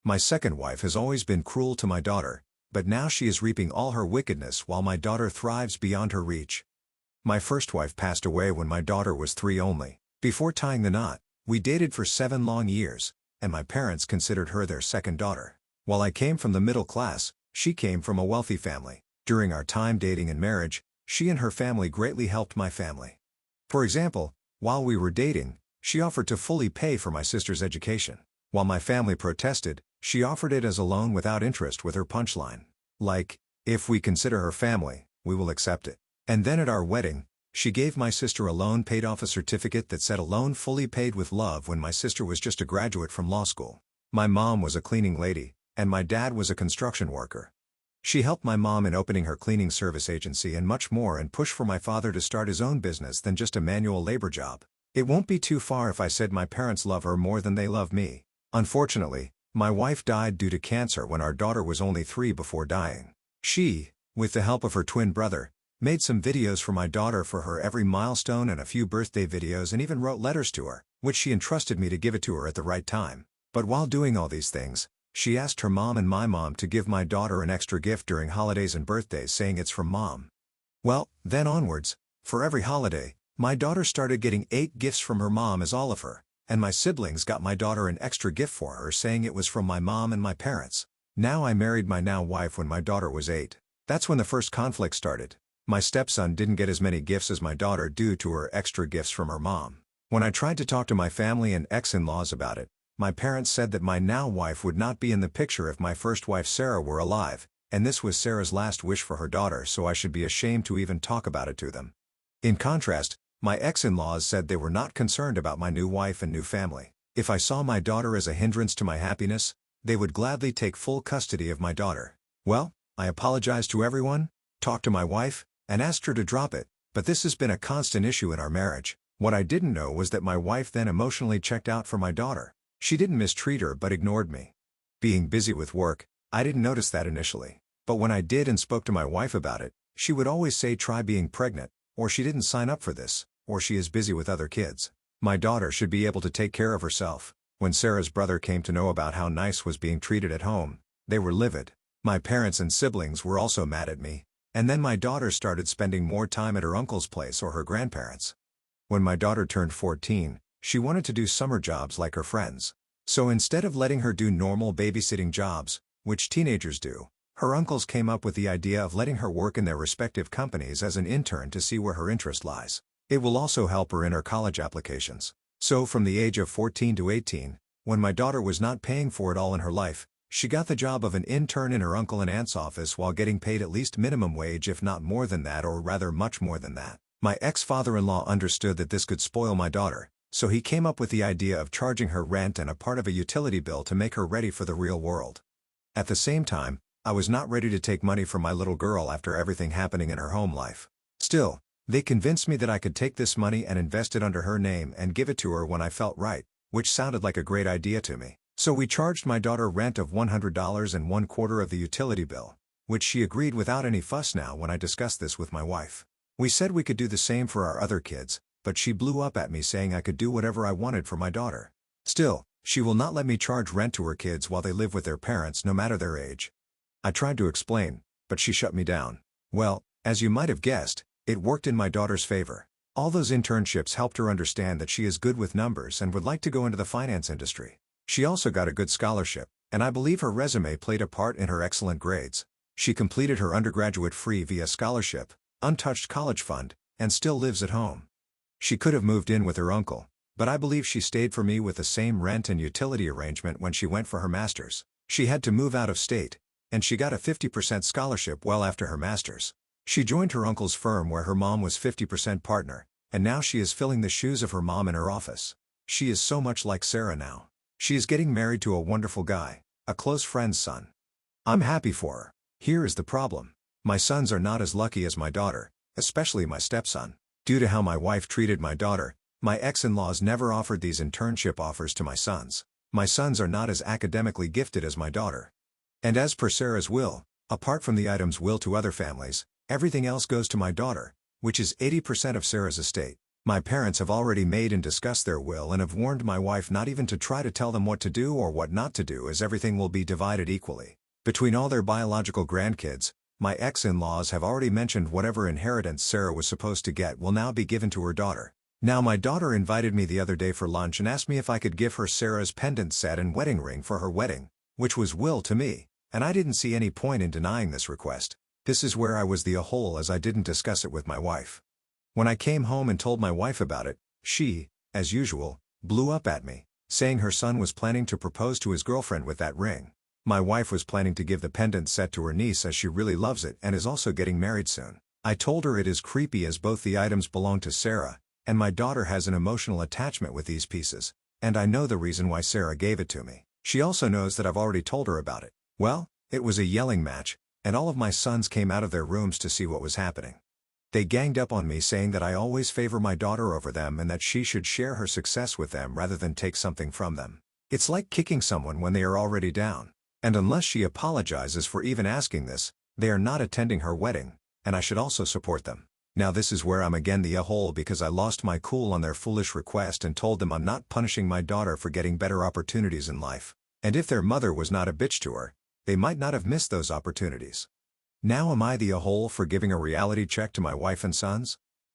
My second wife has always been cruel to my daughter, but now she is reaping all her wickedness while my daughter thrives beyond her reach. My first wife passed away when my daughter was 3 only. Before tying the knot, we dated for 7 long years, and my parents considered her their second daughter. While I came from the middle class, she came from a wealthy family. During our time dating and marriage, she and her family greatly helped my family. For example, while we were dating, she offered to fully pay for my sister's education. While my family protested, she offered it as a loan without interest with her punchline. Like, if we consider her family, we will accept it. And then at our wedding, she gave my sister a loan paid off a certificate that said a loan fully paid with love when my sister was just a graduate from law school. My mom was a cleaning lady, and my dad was a construction worker. She helped my mom in opening her cleaning service agency and much more, and pushed for my father to start his own business than just a manual labor job. It won't be too far if I said my parents love her more than they love me. Unfortunately, my wife died due to cancer when our daughter was only 3 before dying. She, with the help of her twin brother, made some videos for my daughter for her every milestone and a few birthday videos, and even wrote letters to her, which she entrusted me to give it to her at the right time. But while doing all these things, she asked her mom and my mom to give my daughter an extra gift during holidays and birthdays, saying it's from mom. Well, then onwards, for every holiday, my daughter started getting 8 gifts from her mom as all of her, and my siblings got my daughter an extra gift for her saying it was from my mom and my parents. Now I married my now wife when my daughter was 8. That's when the first conflict started. My stepson didn't get as many gifts as my daughter due to her extra gifts from her mom. When I tried to talk to my family and ex-in-laws about it, my parents said that my now wife would not be in the picture if my first wife Sarah were alive, and this was Sarah's last wish for her daughter, so I should be ashamed to even talk about it to them. In contrast, my ex-in-laws said they were not concerned about my new wife and new family. If I saw my daughter as a hindrance to my happiness, they would gladly take full custody of my daughter. Well, I apologized to everyone, talked to my wife, and asked her to drop it, but this has been a constant issue in our marriage. What I didn't know was that my wife then emotionally checked out for my daughter. She didn't mistreat her but ignored me. Being busy with work, I didn't notice that initially. But when I did and spoke to my wife about it, she would always say try being pregnant, or she didn't sign up for this, or she is busy with other kids. My daughter should be able to take care of herself. When Sarah's brother came to know about how Nice was being treated at home, they were livid. My parents and siblings were also mad at me. And then my daughter started spending more time at her uncle's place or her grandparents'. When my daughter turned 14, she wanted to do summer jobs like her friends. So instead of letting her do normal babysitting jobs, which teenagers do, her uncles came up with the idea of letting her work in their respective companies as an intern to see where her interest lies. It will also help her in her college applications. So from the age of 14 to 18, when my daughter was not paying for it all in her life, she got the job of an intern in her uncle and aunt's office while getting paid at least minimum wage, if not more than that, or rather much more than that. My ex-father-in-law understood that this could spoil my daughter, so he came up with the idea of charging her rent and a part of a utility bill to make her ready for the real world. At the same time, I was not ready to take money from my little girl after everything happening in her home life. Still, they convinced me that I could take this money and invest it under her name and give it to her when I felt right, which sounded like a great idea to me. So we charged my daughter rent of $100 and 1/4 of the utility bill, which she agreed without any fuss. Now when I discussed this with my wife, we said we could do the same for our other kids, but she blew up at me saying I could do whatever I wanted for my daughter. Still, she will not let me charge rent to her kids while they live with their parents no matter their age. I tried to explain, but she shut me down. Well, as you might have guessed, it worked in my daughter's favor. All those internships helped her understand that she is good with numbers and would like to go into the finance industry. She also got a good scholarship, and I believe her resume played a part in her excellent grades. She completed her undergraduate free via scholarship, untouched college fund, and still lives at home. She could have moved in with her uncle, but I believe she stayed for me with the same rent and utility arrangement when she went for her master's. She had to move out of state, and she got a 50% scholarship well after her master's. She joined her uncle's firm where her mom was 50% partner, and now she is filling the shoes of her mom in her office. She is so much like Sarah now. She is getting married to a wonderful guy, a close friend's son. I'm happy for her. Here is the problem. My sons are not as lucky as my daughter, especially my stepson. Due to how my wife treated my daughter, my ex-in-laws never offered these internship offers to my sons. My sons are not as academically gifted as my daughter. And as per Sarah's will, apart from the items willed to other families, everything else goes to my daughter, which is 80% of Sarah's estate. My parents have already made and discussed their will and have warned my wife not even to try to tell them what to do or what not to do, as everything will be divided equally. Between all their biological grandkids, my ex-in-laws have already mentioned whatever inheritance Sarah was supposed to get will now be given to her daughter. Now my daughter invited me the other day for lunch and asked me if I could give her Sarah's pendant set and wedding ring for her wedding, which was will to me, and I didn't see any point in denying this request. This is where I was the a-hole, as I didn't discuss it with my wife. When I came home and told my wife about it, she, as usual, blew up at me, saying her son was planning to propose to his girlfriend with that ring. My wife was planning to give the pendant set to her niece as she really loves it and is also getting married soon. I told her it is creepy as both the items belong to Sarah, and my daughter has an emotional attachment with these pieces, and I know the reason why Sarah gave it to me. She also knows that I've already told her about it. Well, it was a yelling match, and all of my sons came out of their rooms to see what was happening. They ganged up on me saying that I always favor my daughter over them and that she should share her success with them rather than take something from them. It's like kicking someone when they are already down. And unless she apologizes for even asking this, they are not attending her wedding, and I should also support them. Now this is where I'm again the a-hole, because I lost my cool on their foolish request and told them I'm not punishing my daughter for getting better opportunities in life. And if their mother was not a bitch to her, they might not have missed those opportunities. Now am I the a-hole for giving a reality check to my wife and sons?